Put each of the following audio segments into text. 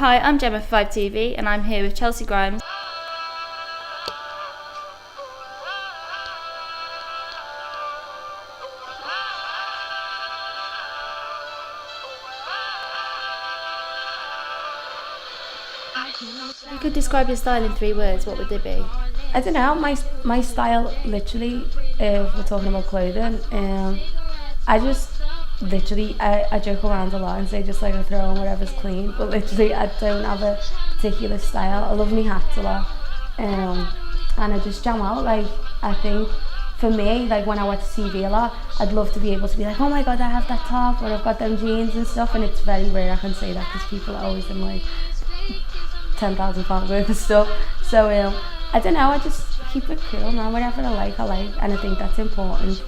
Hi, I'm Gemma for Vibe TV and I'm here with Chelcee Grimes. If you could describe your style in 3 words, what would they be? I don't know, my style literally, if we're talking about clothing, I just literally, I joke around a lot and say just like I throw on whatever's clean, but literally I don't have a particular style. I love my hats a lot, and I just jam out. Like, I think for me, like when I watch TV a lot, I'd love to be able to be like, oh my god, I have that top, or I've got them jeans and stuff, and it's very rare I can say that because people are always in like £10,000 worth of stuff. So I don't know, I just keep it cool, man. Whatever I like, and I think that's important.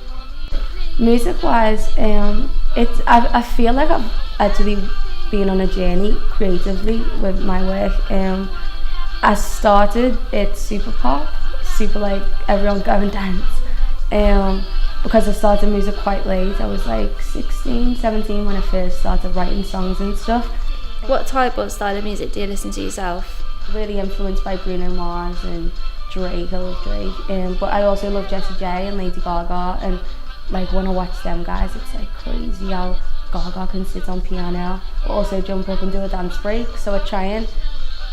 Music wise, I feel like I've actually been on a journey creatively with my work. I started it super pop, super like everyone go and dance, because I started music quite late. I was like 16, 17 when I first started writing songs and stuff. What type or style of music do you listen to yourself? Really influenced by Bruno Mars and Drake. I love Drake, but I also love Jessie J and Lady Gaga, and like when I watch them guys, it's like crazy how Gaga can sit on piano but also jump up and do a dance break. So I try and,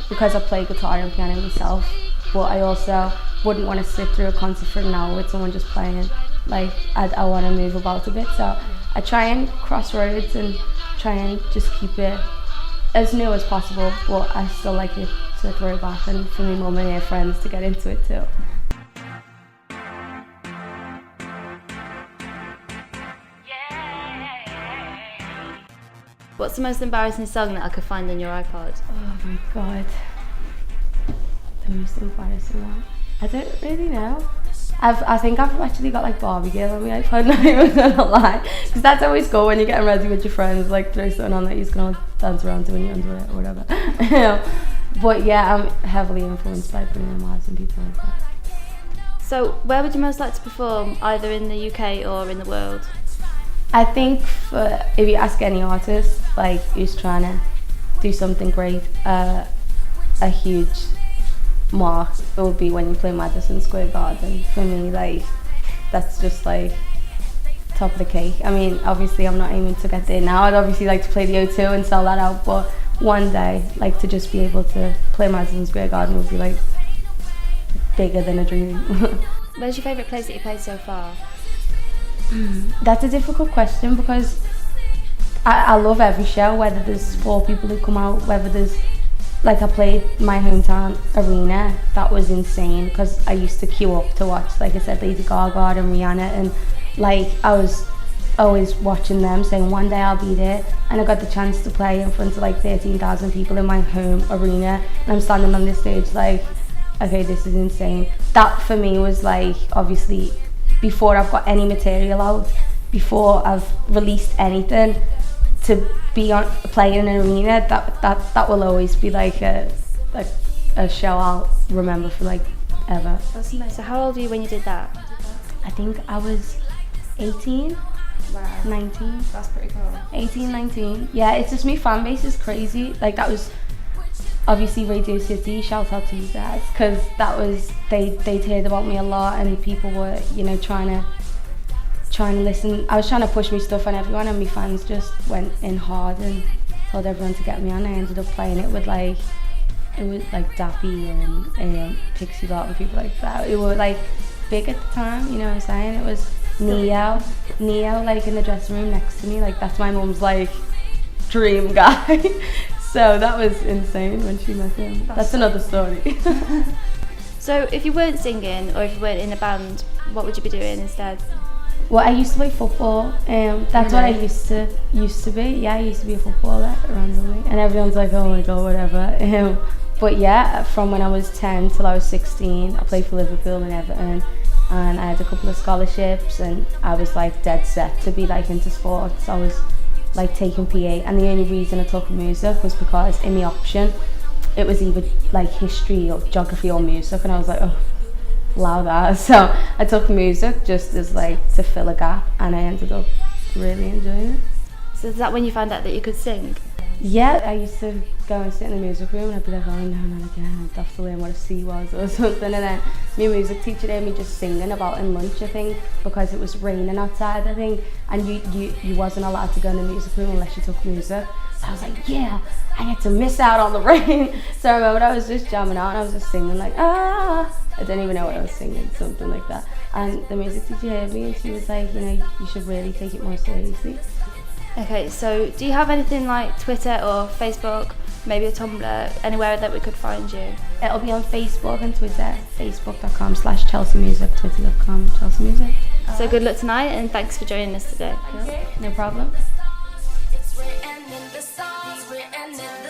because I play guitar and piano myself, but I also wouldn't want to sit through a concert for an hour with someone just playing. Like, I want to move about a bit, so I try and cross roads and try and just keep it as new as possible, but I still like it to throw back and for me mum and her friends to get into it too. What's the most embarrassing song that I could find on your iPod? Oh my god, the most embarrassing one? I don't really know. I think I've actually got like Barbie Girl on my iPod, not even gonna lie, because that's always cool when you're getting ready with your friends, like throw something on that you're gonna dance around to in your underwear or whatever. But yeah, I'm heavily influenced by Bruno Mars and people like that. So where would you most like to perform, either in the UK or in the world? I think if you ask any artist like who's trying to do something great, a huge mark it would be when you play Madison Square Garden. For me, like, that's just like top of the cake. I mean, obviously I'm not aiming to get there now. I'd obviously like to play the O2 and sell that out, but one day, like, to just be able to play Madison Square Garden would be like bigger than a dream. Where's your favourite place that you played so far? That's a difficult question because I love every show, whether there's 4 people who come out, whether there's, like, I played my hometown arena. That was insane because I used to queue up to watch, like I said, Lady Gaga and Rihanna, and like I was always watching them saying one day I'll be there, and I got the chance to play in front of like 13,000 people in my home arena, and I'm standing on this stage like, okay, this is insane. That for me was like, obviously before I've got any material out, before I've released anything, to be on playing in an arena, that will always be like a show I'll remember for like ever. That's amazing. So how old were you when you did that? I think I was 18. Wow. 19. That's pretty cool. 18, 19. Yeah, it's just my fan base is crazy. Like, that was obviously Radio City, shout out to you guys, because that was, they'd heard about me a lot, and people were, you know, trying to listen. I was trying to push my stuff on everyone, and my fans just went in hard and told everyone to get me on. I ended up playing it with like, it was like Dappy and Pixie Dot and people like that. It was like big at the time, you know what I'm saying? It was Neo like in the dressing room next to me, like that's my mum's like dream guy. So that was insane when she met him. That's another story. So if you weren't singing or if you weren't in a band, what would you be doing instead? Well, I used to play football. That's what I used to be. Yeah, I used to be a footballer randomly, and everyone's like, oh my god, whatever. But yeah, from when I was 10 till I was 16, I played for Liverpool and Everton, and I had a couple of scholarships, and I was like dead set to be like into sports. I was like taking PA, and the only reason I took music was because in the option it was either like history or geography or music, and I was like, oh, allow that. So I took music just as like to fill a gap, and I ended up really enjoying it. So is that when you found out that you could sing? Yeah, I used to go and sit in the music room and I'd be like, oh no, not again, I'd have to learn what a C was or something. And then my music teacher heard me just singing about in lunch, I think, because it was raining outside, I think, and you wasn't allowed to go in the music room unless you took music. So I was like, yeah, I get to miss out on the rain. So I remember I was just jamming out and I was just singing like, ah, I didn't even know what I was singing, something like that. And the music teacher heard me and she was like, you know, you should really take it more seriously. Okay, so do you have anything like Twitter or Facebook, maybe a Tumblr, anywhere that we could find you? It'll be on Facebook and Twitter, facebook.com/Chelcee Music, twitter.com Chelcee Music. So good luck tonight and thanks for joining us today. No problem. It's written in the stars, written in